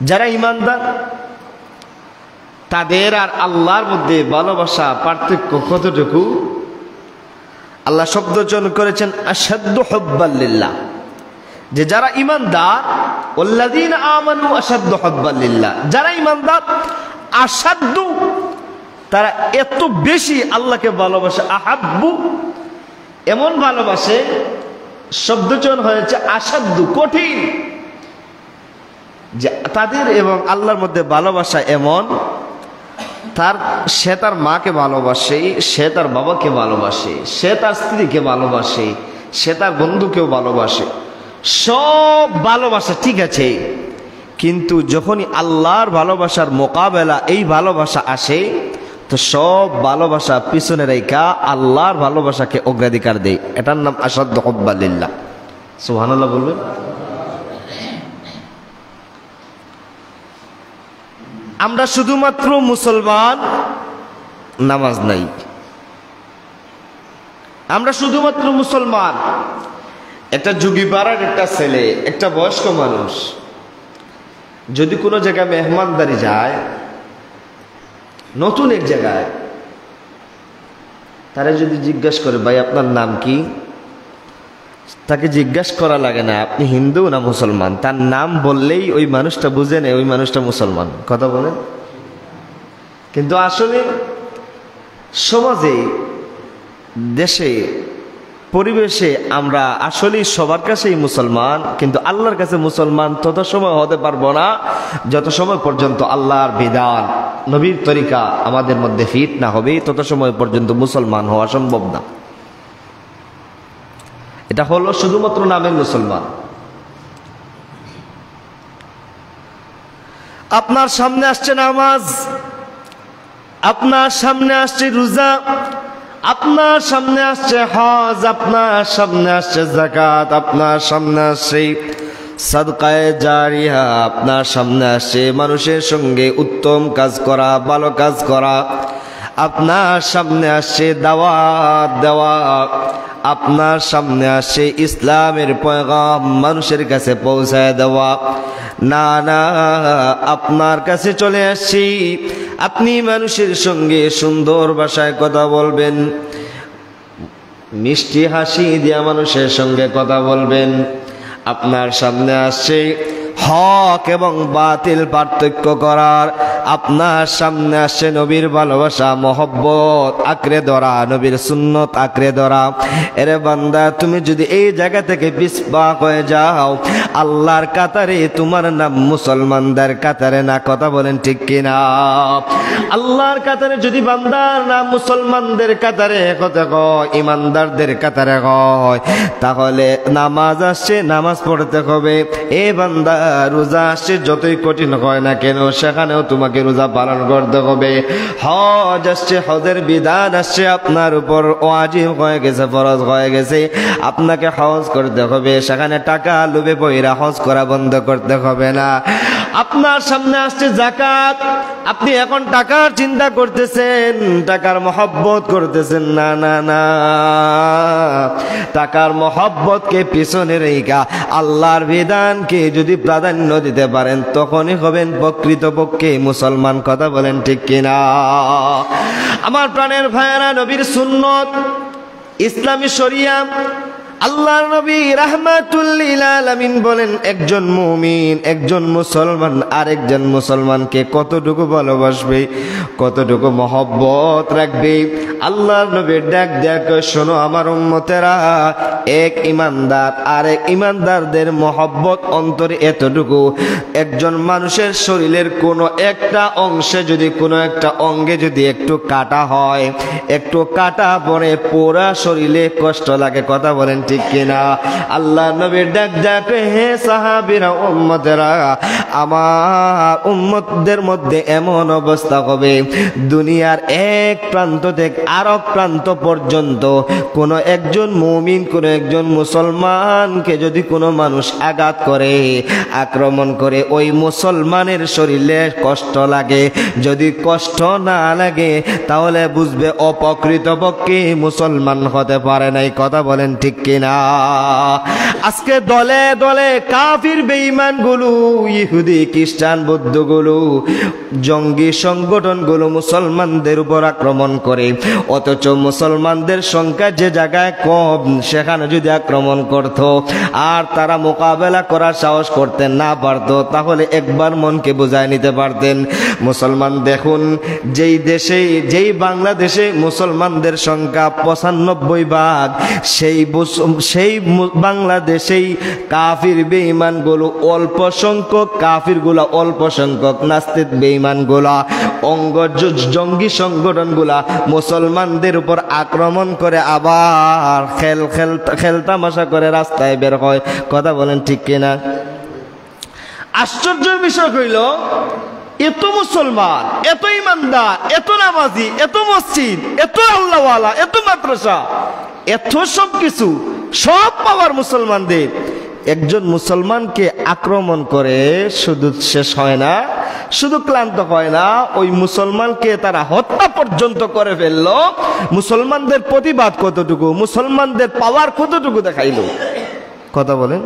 যারা ঈমানদার তাদের আর আল্লাহর মধ্যে ভালোবাসা পার্থক্য কতটুকু? আল্লাহ শব্দ চয়ন করেছেন আশাদ্দু হুব্বান লিল্লাহ, যে যারা ঈমানদার, ওয়াল্লাযীনা আমানু আশাদ্দু হুব্বান লিল্লাহ, যারা ঈমানদার আশাদ্দু, তারা এত বেশি আল্লাহকে ভালোবাসে। আহাব্বু এমন ভালোবাসে, শব্দ চয়ন হয়েছে আশাদ্দু, কঠিন। যে তাদের এবং আল্লাহর মধ্যে ভালোবাসা এমন, সে তার মাকে ভালোবাসে, সে তার বাবাকে ভালোবাসে, সে তার স্ত্রীকে ভালোবাসে, সে তার বন্ধুকেও ভালোবাসে, সব ভালোবাসা ঠিক আছে। কিন্তু যখনই আল্লাহর ভালোবাসার মোকাবেলা এই ভালোবাসা আসে, তো সব ভালোবাসা পিছনে রেখা আল্লাহর ভালোবাসাকে অগ্রাধিকার দেয়। এটার নাম আশাদ্দু হুব্বান লিল্লাহ। সুবহানাল্লাহ বলবেন। আমরা শুধুমাত্র মুসলমান, নামাজ নাই। আমরা শুধুমাত্র মুসলমান। একটা যুগীপাড়ার একটা ছেলে, একটা বয়স্ক মানুষ যদি কোনো জায়গায় মেহমানদারি যায়, নতুন এক জায়গায়, তারা যদি জিজ্ঞাসা করে ভাই আপনার নাম কি, তাকে জিজ্ঞাসা করা লাগে না আপনি হিন্দু না মুসলমান। তার নাম বললেই ওই মানুষটা বুঝে নেয় ওই মানুষটা মুসলমান। কথা বলেন। কিন্তু আসলে সমাজে, দেশে, পরিবেশে আমরা আসলে সবার কাছেই মুসলমান, কিন্তু আল্লাহর কাছে মুসলমান তত সময় হতে পারবো না যত সময় পর্যন্ত আল্লাহর বিধান, নবীর তরিকা আমাদের মধ্যে ফিট না হবে, তত সময় পর্যন্ত মুসলমান হওয়া সম্ভব না। এটা হলো শুধুমাত্র নামের মুসলমান। আপনার সামনে আসছে নামাজ, আপনার সামনে আসছে রোজা, আপনার সামনে আসছে হজ, আপনার সামনে আসছে যাকাত, আপনার সামনে আসছে সাদকায়ে জারিয়া, আপনার সামনে আসছে মানুষের সঙ্গে উত্তম কাজ করা, ভালো কাজ করা, আপনার সামনে আসছে দাওয়াত দেওয়া, আপনার সামনে আসছে ইসলামের পয়গাম মানুষের কাছে পৌঁছায় দেওয়া। না না, আপনার কাছে চলে আসছি, আপনি মানুষের সঙ্গে সুন্দর ভাষায় কথা বলবেন, মিষ্টি হাসি দিয়া মানুষের সঙ্গে কথা বলবেন। আপনার সামনে আসছে হক এবং বাতিল পার্থক্য করার, আপনার সামনে আসছে নবীর ভালোবাসা, মহব্বত আঁকড়ে ধরা, নবীর সুন্নত আঁকড়ে ধরা। এরে বান্দা, তুমি যদি এই জায়গা থেকে পিছপা হয়ে যাও, আল্লাহর কাতারে তোমার নাম মুসলমানদের কাতারে না। কথা বলেন ঠিক কিনা? আল্লাহর কাতারে যদি বান্দার নাম মুসলমানদের কাতারে কথা কয়, ইমানদারদের কাতারে কয়, তাহলে নামাজ আসছে, নামাজ পড়তে হবে। এ বান্দা, রোজা আসছে, যতই কঠিন হয় না কেন সেখানেও তোমাকে রোজা পালন করতে হবে। হজ আসছে, হজের বিধান আসছে, আপনার উপর ওয়াজিব হয়ে গেছে, ফরজ হয়ে গেছে, আপনাকে হজ করতে হবে। সেখানে টাকা লোভে পয়রা হজ করা বন্ধ করতে হবে না। আপনার সামনে আসছে যাকাত, আপনি এখন টাকার চিন্তা করতেছেন, টাকার মহব্বত করতেছেন। না না না, টাকার মহব্বতকে পিছনে রেখা আল্লাহর বিধানকে যদি প্রাধান্য দিতে পারেন, তখনই হবেন প্রকৃতপক্ষে মুসলমান। কথা বলেন ঠিক কিনা? আমার প্রাণের ভাইয়েরা, নবীর সুন্নত, ইসলামী শরিয়া, আল্লাহর নবী রাহমাতুল লিল আলামিন বলেন, একজন মুমিন, একজন মুসলমান আরেকজন মুসলমানকে কতটুকু ভালোবাসবে, কতটুকু মহব্বত রাখবে। আল্লাহর নবী ডাক দেয়া কয়, শোনো আমার উম্মতেরা, এক ইমানদার আরেক ইমানদারদের মহব্বত অন্তরে এতটুকু, একজন মানুষের শরীরের কোনো একটা অংশে যদি, কোনো একটা অঙ্গে যদি একটু কাটা হয়, একটু কাটা পড়ে পুরা শরীরে কষ্ট লাগে। কথা বলেন ঠিক কিনা? আল্লাহ নবী ডাক ডাকে, হে সাহাবীরা, উম্মতেরা, আমার উম্মতদের মধ্যে এমন অবস্থা হবে, দুনিয়ার এক প্রান্ত থেকে আরেক প্রান্ত পর্যন্ত কোন একজন মুমিন, কোন একজন মুসলমানকে যদি কোনো মানুষ আঘাত করে, আক্রমণ করে, ওই মুসলমানের শরীরে কষ্ট লাগে। যদি কষ্ট না লাগে তাহলে বুঝবে অপ্রকৃতপক্ষে মুসলমান হতে পারে নাই। কথা বলেন ঠিক কিনা? কিনা? আজকে দলে দলে কাফির বেঈমানগুলো, ইহুদি খ্রিস্টান বৌদ্ধগুলো, জঙ্গি সংগঠনগুলো মুসলমানদের উপর আক্রমণ করে, অথচ মুসলমানদের সংখ্যা যে জায়গায় কম সেখানে যদি আক্রমণ করত আর তারা মোকাবেলা করার সাহস করতেন না পারত, তাহলে একবার মনকে বুঝায় নিতে পারতেন। মুসলমান দেখুন, যেই বাংলাদেশে মুসলমানদের সংখ্যা 95 ভাগ, সেই বাংলাদেশেই কাফির বেঈমানগুলো অল্প সংখ্যক, কাফিরগুলা অল্প সংখ্যক, নাস্তিক বেঈমানগুলা, জঙ্গি সংগঠনগুলা মুসলমানদের উপর আক্রমণ করে আবার খেলতামাশা করে রাস্তায় বের হয়। কথা বলেন ঠিক কিনা? আশ্চর্যের বিষয় হইল, এত মুসলমান, এত ইমানদার, এত নামাজি, এত মসজিদ, এত আল্লাহওয়ালা, এত মাদ্রাসা, এত সব কিছু সব পাওয়ার মুসলমানদের, একজন মুসলমানকে আক্রমণ করে শুধু শেষ হয় না, শুধু ক্লান্ত হয় না, ওই মুসলমানকে তারা হত্যা পর্যন্ত করে ফেলল। মুসলমানদের প্রতিবাদ কতটুকু, মুসলমানদের পাওয়ার কতটুকু দেখাইল? কথা বলেন,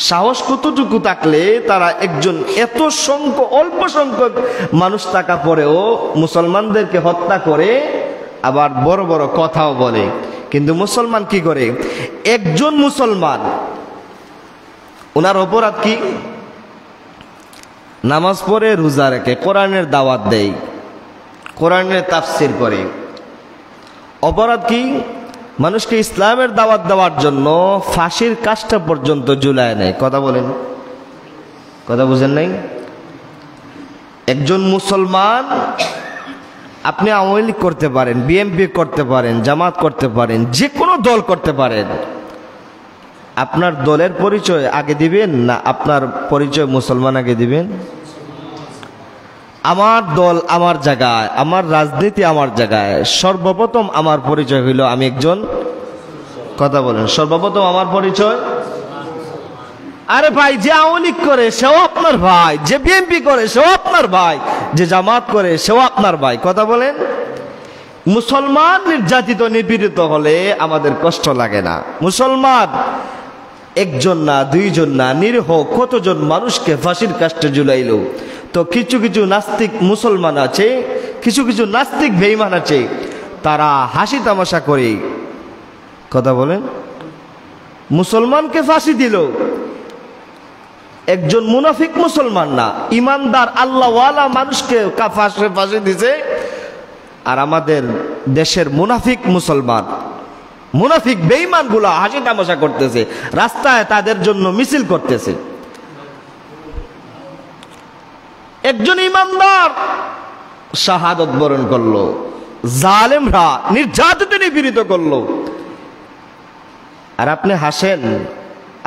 সাহস কতটুকু থাকলে তারা একজন এত অল্প সংখ্যক মানুষ থাকা পরেও মুসলমানদেরকে হত্যা করে, আবার বড় বড় কথাও বলে। কিন্তু মুসলমান কি করে? একজন মুসলমান, ওনার অপরাধ কি? নামাজ পড়ে, রোজা রেখে, কোরআনের দাওয়াত দেয়, কোরআনের তাফসির করে। অপরাধ কি? মানুষকে ইসলামের দাওয়াত দেওয়ার জন্য ফাঁসির কাজটা পর্যন্ত ঝুলায় নেয়। কথা বলেন, কথা বুঝেন নাই? একজন মুসলমান, আপনি আওয়ামী লীগ করতে পারেন, বিএনপি করতে পারেন, জামাত করতে পারেন, যে কোনো দল করতে পারেন, আপনার দলের পরিচয় আগে দিবেন না আপনার পরিচয় মুসলমান আগে দিবেন? আমার দল আমার জায়গায়, আমার রাজনীতি আমার জায়গায়, সর্বপ্রথম আমার পরিচয় হইল আমি একজন, কথা বলেন, সর্বপ্রথম আমার পরিচয়। আরে ভাই, যে আওয়ামী লীগ করে সেও আপনার ভাই, যে বিএনপি করে সেও আপনার ভাই, যে জামাত করে সেও আপনার ভাই। কথা বলেন, মুসলমান নির্যাতিত নিপীড়িত হলে আমাদের কষ্ট লাগে না। মুসলমান একজন না, দুইজন না, নিরীহ কতজন মানুষকে ফাঁসির কাস্টে ঝুলাইল। তো কিছু কিছু নাস্তিক মুসলমান আছে, কিছু কিছু নাস্তিক বেঈমান আছে, তারা হাসি তামাশা করে, কথা বলেন, মুসলমানকে ফাঁসি দিল। একজন মুনাফিক মুসলমান না, ইমানদার আল্লাহওয়ালা মানুষকে ফাঁসি দিছে। আর আমাদের দেশের মুনাফিক মুসলমান, মুনাফিক বেঈমান গুলা হাসি তামাশা করতেছে, রাস্তায় তাদের জন্য মিছিল করতেছে। একজন ইমানদার শাহাদত বরণ করলো, জালেমরা নির্যাতিত নিপীড়িত করলো, আর আপনি হাসেন,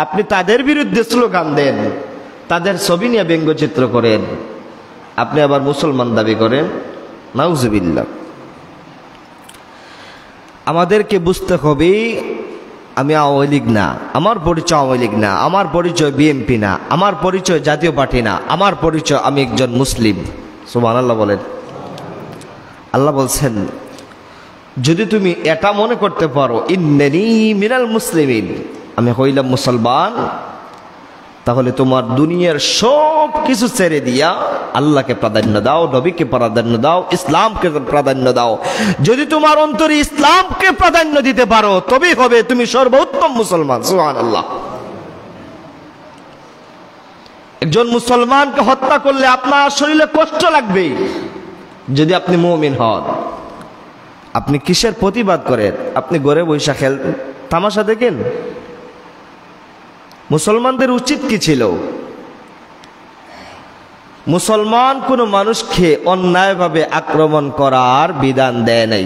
আপনি তাদের বিরুদ্ধে স্লোগান দেন, তাদের ছবি নিয়ে ব্যঙ্গচিত্র করেন, আপনি আবার মুসলমান দাবি করেন। নাউজুবিল্লাহ। আমাদেরকে বুঝতে হবে, আমি আওয়ামী লীগ না, আমার পরিচয় আওয়ামী লীগ না, আমার পরিচয় বিএনপি না, আমার পরিচয় জাতীয় পার্টি না, আমার পরিচয় আমি একজন মুসলিম। সুবহানাল্লাহ বলেন। আল্লাহ বলছেন, যদি তুমি এটা মনে করতে পারো ইন্নানি মিনাল মুসলিমিন, আমি হইলাম মুসলমান, তাহলে তোমার দুনিয়ার সব কিছু ছেড়ে দিয়া আল্লাহকে প্রাধান্য দাও, নবীকে প্রাধান্য দাও, ইসলামকে প্রাধান্য দাও। যদি তোমার অন্তরে ইসলামকে প্রাধান্য দিতে পারো, তবেই হবে তুমি সর্বোত্তম মুসলমান। সুবহানাল্লাহ। একজন মুসলমানকে হত্যা করলে আপনার শরীরে কষ্ট লাগবে। যদি আপনি মুমিন হন, আপনি কিসের প্রতিবাদ করেন? আপনি ঘরে বৈশা তামাশা দেখেন? মুসলমানদের উচিত কি ছিল? মুসলমান কোনো মানুষকে অন্যায়ভাবে আক্রমণ করার বিধান দেয় নাই।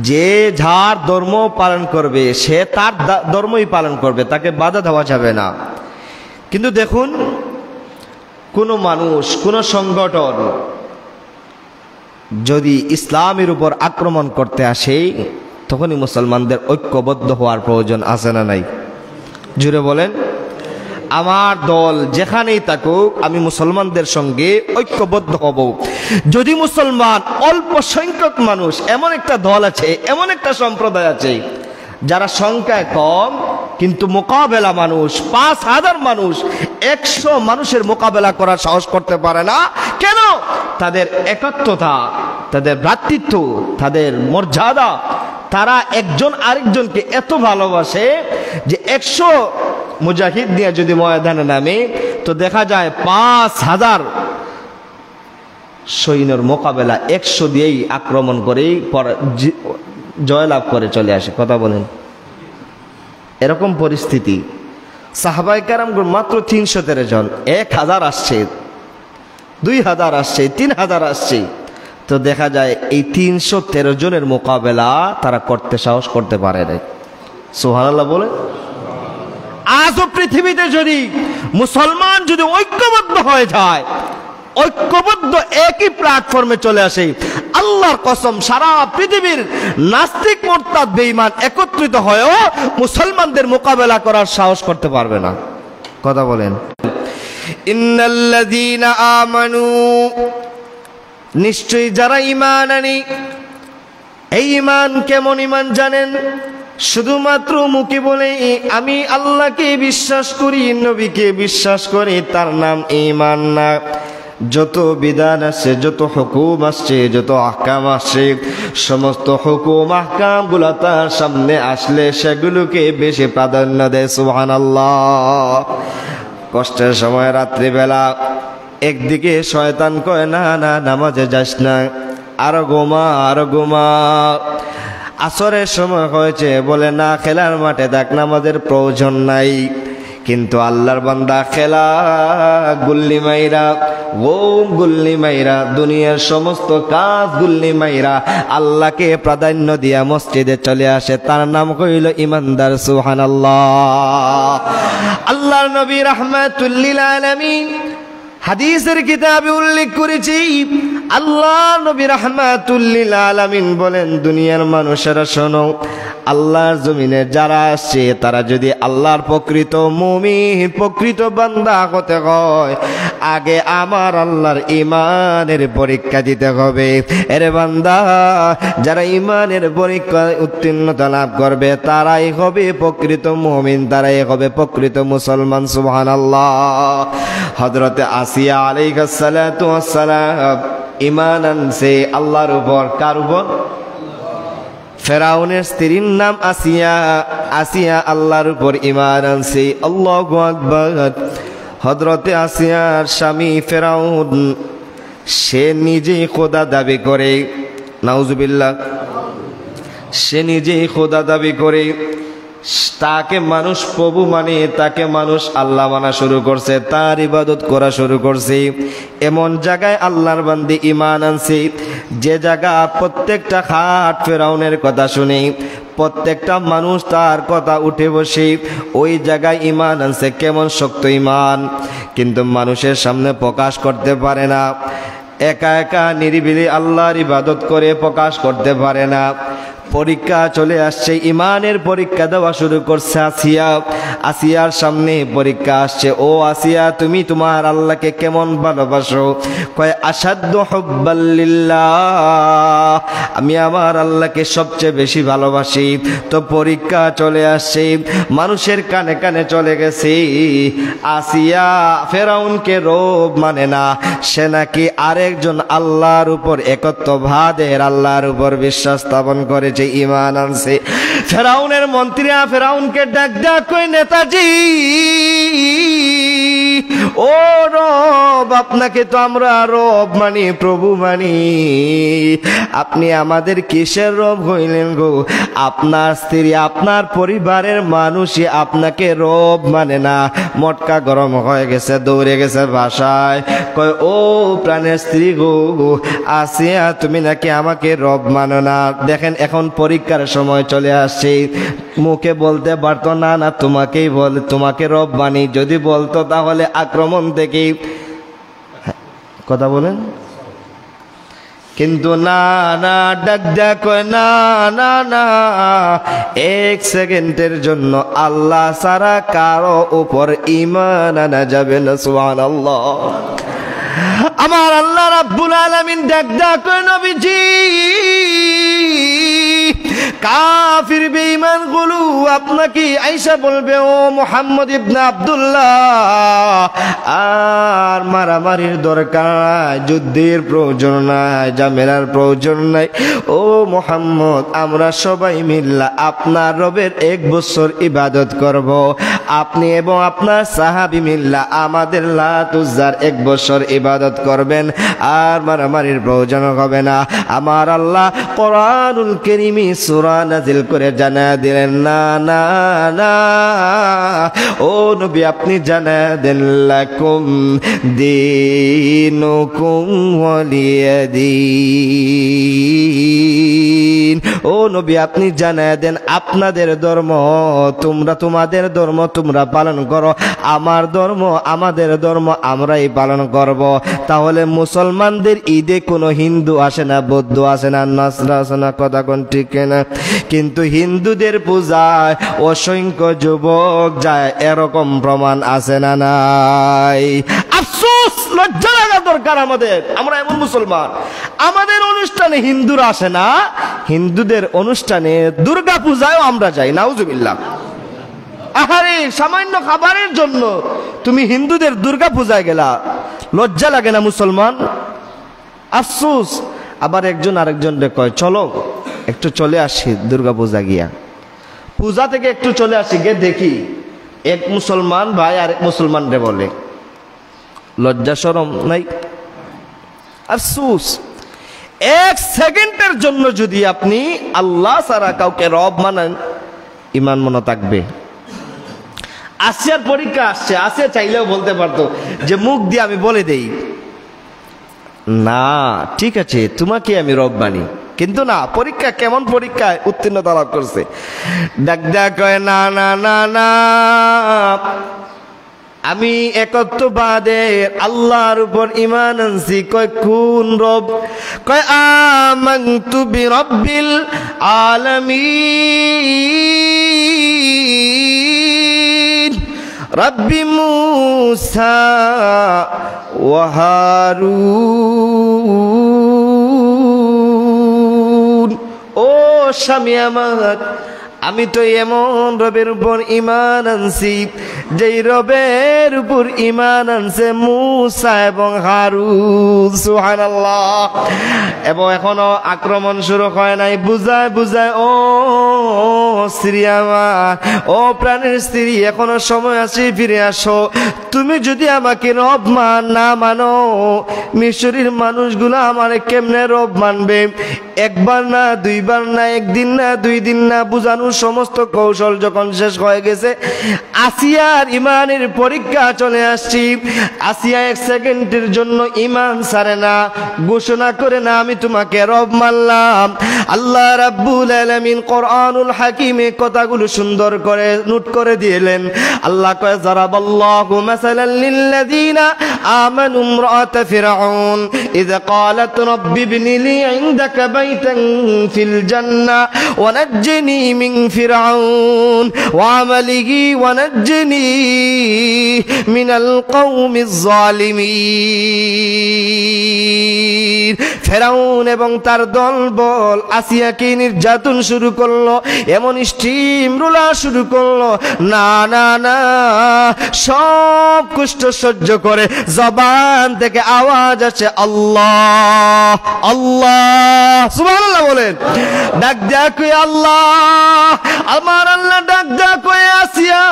যে যার ধর্ম পালন করবে সে তার ধর্মই পালন করবে, তাকে বাধা দেওয়া যাবে না। কিন্তু দেখুন, কোনো মানুষ, কোনো সংগঠন যদি ইসলামের উপর আক্রমণ করতে আসে, তখনই মুসলমানদের ঐক্যবদ্ধ হওয়ার প্রয়োজন আছে না নাই? জুড়ে বলেন। আমার দল যেখানেই থাকুক, আমি মুসলমানদের সঙ্গে ঐক্যবদ্ধ হব। যদি মুসলমান অল্প সংখ্যক মানুষ, এমন একটা দল আছে, এমন একটা সম্প্রদায় আছে যারা সংখ্যায় কম কিন্তু মোকাবেলা মানুষ 5,000 মানুষ 100 মানুষের মোকাবেলা করার সাহস করতে পারে না। কেন? তাদের একত্বতা, তাদের ভ্রাতৃত্ব, তাদের মর্যাদা, তারা একজন আরেকজনকে এত ভালোবাসে যে 100 মুজাহিদ নিয়ে যদি ময়দানে নামে তো দেখা যায় 5,000 সৈন্যের মোকাবেলা 100 দিয়েই আক্রমণ করেই জয়লাভ করে চলে আসে। কথা বলেন, এরকম পরিস্থিতি। সাহাবায়ে কেরাম মাত্র 313 জন, 1000 আসছে, 2000 আসছে, 3000 আসছে, তো দেখা যায় এই 313 জনের মোকাবেলা তারা করতে সাহস করতে পারে না। সুবহানাল্লাহ বলে। আজও পৃথিবীতে যদি মুসলমান যদি ঐক্যবদ্ধ হয়ে যায়, ঐক্যবদ্ধ একই প্ল্যাটফর্মে চলে আসে, আল্লাহর কসম সারা পৃথিবীর নাস্তিক মুরতাদ বেঈমান একত্রিত হয়েও মুসলমানদের মোকাবেলা করার সাহস করতে পারবে না। কথা বলেন। ইন্নাল্লাযীনা আমানু, নিশ্চয়ই যারা ঈমান আনে। এই ঈমান কেমন ঈমান জানেন? শুধুমাত্র মুখে বলে আমি আল্লাহকে বিশ্বাস করি, নবীকে বিশ্বাস করি, তার নাম ঈমান না। যত বিধান আসছে, যত হুকুম আসছে, যত আহকাম আসছে, সমস্ত হুকুম আহকাম গুলা তার সামনে আসলে সেগুলোকে বেশি প্রাধান্য দেয়। সুবহানাল্লাহ। কষ্টের সময় রাত্রিবেলা একদিকে শয়তান কয় না না নামাজে যাস না, আরো ঘুমা, আরো ঘুমা। আসরের সময় হয়েছে বলে না খেলার মাঠে দেখ, নামাজের প্রয়োজন নাই। কিন্তু আল্লাহর বান্দা খেলা গুল্লি মাইরা, ও গুল্লি মাইরা, দুনিয়ার সমস্ত কাজ গুল্লি মাইরা আল্লাহকে প্রাধান্য দিয়া মসজিদে চলে আসে, তার নাম কইল ইমানদার। সুবহানাল্লাহ। আল্লাহর নবী রাহমাতুল লিল আলামিন হাদিসের কিতাবে উল্লেখ করেছি, আল্লাহ নবী রাহমাতুল লিল আলামিন বলেন, দুনিয়ার মানুষেরা শোনো, আল্লাহর জমিনে যারা আসছে তারা যদি আল্লাহর প্রকৃত মুমিন, প্রকৃত বান্দা হতে হয়, আগে আমার আল্লাহর ঈমানের পরীক্ষা দিতে হবে। এরে বান্দা, যারা ঈমানের পরীক্ষায় উত্তীর্ণতা লাভ করবে তারাই হবে প্রকৃত মুমিন, তারাই হবে প্রকৃত মুসলমান। সুবহানাল্লাহ। হযরতে আসিয়া আলাইহিস সালাতু ওয়াস সালাম ঈমান আনছে আল্লাহর উপর। কার উপর? ফেরাউনের স্ত্রীর নাম আসিয়া। আসিয়া আল্লাহর উপর ঈমান আনছে। আল্লাহু আকবার। হযরতে আসিয়ার স্বামী ফেরাউন, সে নিজেই খোদা দাবি করে। নাউজুবিল্লাহ। সে নিজেই খোদা দাবি করে, তাকে মানুষ প্রভু মানে, তাকে মানুষ আল্লাহ মানা শুরু করছে, তার ইবাদত করা শুরু করছে। এমন জায়গায় আল্লাহর বান্দি ঈমান আনছে যে জায়গা প্রত্যেকটা খাট ফেরাউনের কথা শুনে, প্রত্যেকটা মানুষ তার কথা উঠে বসে, ওই জায়গায় ঈমান আনছে। কেমন শক্ত ঈমান, কিন্তু মানুষের সামনে প্রকাশ করতে পারে না। একা একা নিরিবিলি আল্লাহর ইবাদত করে প্রকাশ করতে পারে না। পরীক্ষা চলে আসছে, ঈমানের পরীক্ষা দেওয়া শুরু করছে আসিয়া। আসিয়ার সামনে পরীক্ষা আসছে। ও আসিয়া, তুমি তোমার আল্লাহকে কেমন ভালোবাসো? কয় আসাদ্দু হুব্বাল লিল্লাহ, আমি আমার আল্লাহকে সবচেয়ে বেশি ভালোবাসি। তো পরীক্ষা চলে আসছে, মানুষের কানে কানে চলে গেছে আসিয়া ফেরাউনকে রব মানে না, সে নাকি আরেকজন আল্লাহর উপর একত্ববাদের আল্লাহর উপর বিশ্বাস স্থাপন করেছে, ঈমান আনছে। ফেরাউনের মন্ত্রীরা ফেরাউনকে ডাক ডাক কই, নেতাজি, ও রব, আপনাকে তো আমরা রব মানি, প্রভু মানি, আপনি আমাদের কিসের রব হইলেন গো? আপনার স্ত্রী, আপনার পরিবারের মানুষই আপনাকে রব মানে না। মটকা গরম হয়ে গেছে, দৌড়ে গেছে বাসায়, কয় ও প্রাণের স্ত্রী গো আসিয়া, তুমি নাকি আমাকে রব মানো না। দেখেন এখন পরীক্ষার সময় চলে আসছে, মুখে বলতে পারতো না না তোমাকেই বলে, তোমাকে রব মানি। যদি বলতো তাহলে আক্রমণ থেকে কথা বলেন, কিন্তু না না, ডাক ডাক না না না, এক সেকেন্ডের জন্য আল্লাহ ছাড়া কারো উপর ঈমান আনা যাবে না। সুবহানাল্লাহ। আমার আল্লাহ রাব্বুল আলামিন ডাক করে নবীজি কাফির বেঈমান গুলো আপনাকে আয়েশা বলবে ও মুহাম্মদ ইবনে আব্দুল্লাহ আর মারামারির দরকার নাই, যুদ্ধের প্রয়োজন নাই, ঝামেলার প্রয়োজন নাই। ও মুহাম্মদ আমরা সবাই মিল্লা আপনার রবের 1 বছর ইবাদত করব, আপনি এবং আপনার সাহাবী মিল্লা আমাদের লাত উজ্জার 1 বছর ইবাদত করবেন, আর মারামারির প্রয়োজন হবে না। আমার আল্লাহ কোরআনুল কারীমে সূরা নাযিল করে জানা দিলেন না না না ও নবী আপনি জানা দেন লাকুম দীনুকুম ওয়ালিয়াদিন। ও নবী আপনি জানা দেন আপনাদের ধর্ম তোমরা তোমাদের ধর্ম তোমরা পালন করো, আমার ধর্ম আমাদের ধর্ম আমরাই পালন করব। তাহলে মুসলমানদের ঈদে কোনো হিন্দু আসে না, বৌদ্ধ আসে না, নাসরা আসে না, কথা কোন ঠিক না? কিন্তু হিন্দুদের পূজায় অসংখ্য যুবক যায়, এরকম প্রমাণ আছে না নাই? আফসোস, লজ্জা লাগা দরকার আমাদের। আমরা এমন মুসলমান, আমাদের অনুষ্ঠানে হিন্দুরা আসে না, হিন্দুদের অনুষ্ঠানে দুর্গা পূজায়ও আমরা যাই। নাউজুবিল্লাহ। আহারে সামান্য খাবারের জন্য তুমি হিন্দুদের দুর্গা পূজায় গেলা, লজ্জা লাগে না মুসলমান? আফসোস। আবার একজন আরেকজনকে কয় চলো একটু চলে আসি দুর্গা পূজা গিয়া, পূজা থেকে একটু চলে আসি গিয়ে দেখি। এক মুসলমান ভাই আরেক মুসলমান রে বলে, লজ্জা শরম নাই? আফসোস। 1 সেকেন্ডের জন্য যদি আপনি আল্লাহ ছাড়া কাউকে রব মানেন, ঈমান মনে থাকবে। আসিয়ার পরীক্ষা আসছে, আসিয়া চাইলেও বলতে পারতো যে মুখ দিয়ে আমি বলে দেই না ঠিক আছে তোমাকে আমি রব মানি, কিন্তু না, পরীক্ষা কেমন পরীক্ষায় উত্তীর্ণতা লাভ করছে। ডাক কয় না না না না আমি একত্ববাদের আল্লাহর উপর ঈমান আনছি। কয় কোন রব? কয় আমানতু বিরাব্বিল আলামিন রব্বি মূসা ওয়া হারুন। ও স্বামী আমার, আমি তো এমন রবের উপর ঈমান আনছি যেই রবের উপর ঈমান আনছে মূসা এবং হারুন। সুবহানাল্লাহ। এবং এখনো আক্রমণ শুরু হয় নাই। বুঝায় বুঝায় ও স্ত্রী আমার, ও প্রাণের স্ত্রী, এখনো সময় আছে, ফিরে আসো। তুমি যদি আমাকে রব না মানো, মিশরের মানুষগুলো আমারে কেমনে রব মানবে? একবার না, দুইবার না, একদিন না, 2 দিন না, বুঝানোর সমস্ত কৌশল যখন শেষ হয়ে গেছে, আসিয়ার ইমানের পরীক্ষা চলে আসছি। আসিয়া 1 সেকেন্ডের জন্য ইমান ছাড়ে না, ঘোষণা করে না আমি তোমাকে রব মানলাম। আল্লাহ রাব্বুল আলামিন কোরআনুল হাকিমে কথাগুলো সুন্দর করে নোট করে দিলেন। আল্লাহ কয় যারাবাল্লাহু মাসালান লিল্লাযিনা আমানু ইমরাআত ফিরআউন ইয ক্বালাত রাব্বি ইবনি লি ইনদাকা বাইতান ফিল জান্নাহ ওয়া নাজ্জিনি মিন ফিরআউন ওয়া আমালিহি ওয়া নাজ্জিনি মিনাল কওমিজ জালিমিন। ফিরআউন এবং তার দলবল আসিয়াকে নির্যাতন শুরু করলো, এমন স্টিম রোলা শুরু করলো। না না না, সব কষ্ট সহ্য করে জবান থেকে আওয়াজ আসে আল্লাহ আল্লাহ। সুবহানাল্লাহ বলেন। ডাক দেয়া কই আল্লাহ, আমার আল্লাহ ডাক দেয়া কই আসিয়া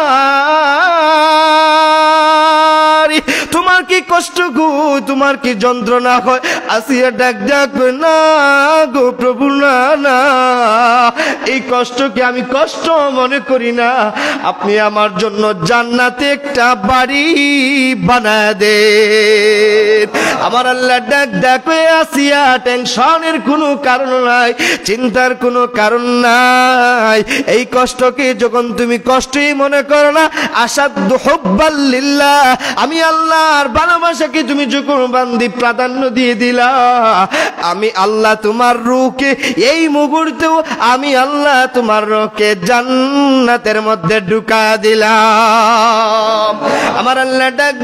তোমার কি কষ্ট গো, তোমার কি যন্ত্রণা হয়? আসিয়া ডাক দেয়া কই না গো প্রভু, না না, এই কষ্টকে আমি কষ্ট মনে করি না, আপনি আমার জন্য জান্নাতে একটা বাড়ি বানায় দেন। আমার আল্লাহ ডাক দেয়া কই আসিয়া টেনশনের কোনো কারণ নাই, চিন্তার কোনো কারণ নাই। এই কষ্টকে যখন তুমি কষ্টই মনে করো না, আসাদু হুব্বাল লিল্লাহ, আমি আল্লাহর ভালোবাসাকে তুমি যখন বান্দি প্রাধান্য দিয়ে দিলা, আমি আল্লাহ তোমার রূহকে এই মুহূর্তেও আমি আল্লাহ তোমার রূহকে জান্নাতের মধ্যে ঢুকা দিলাম। আমার আল্লাহ ডাক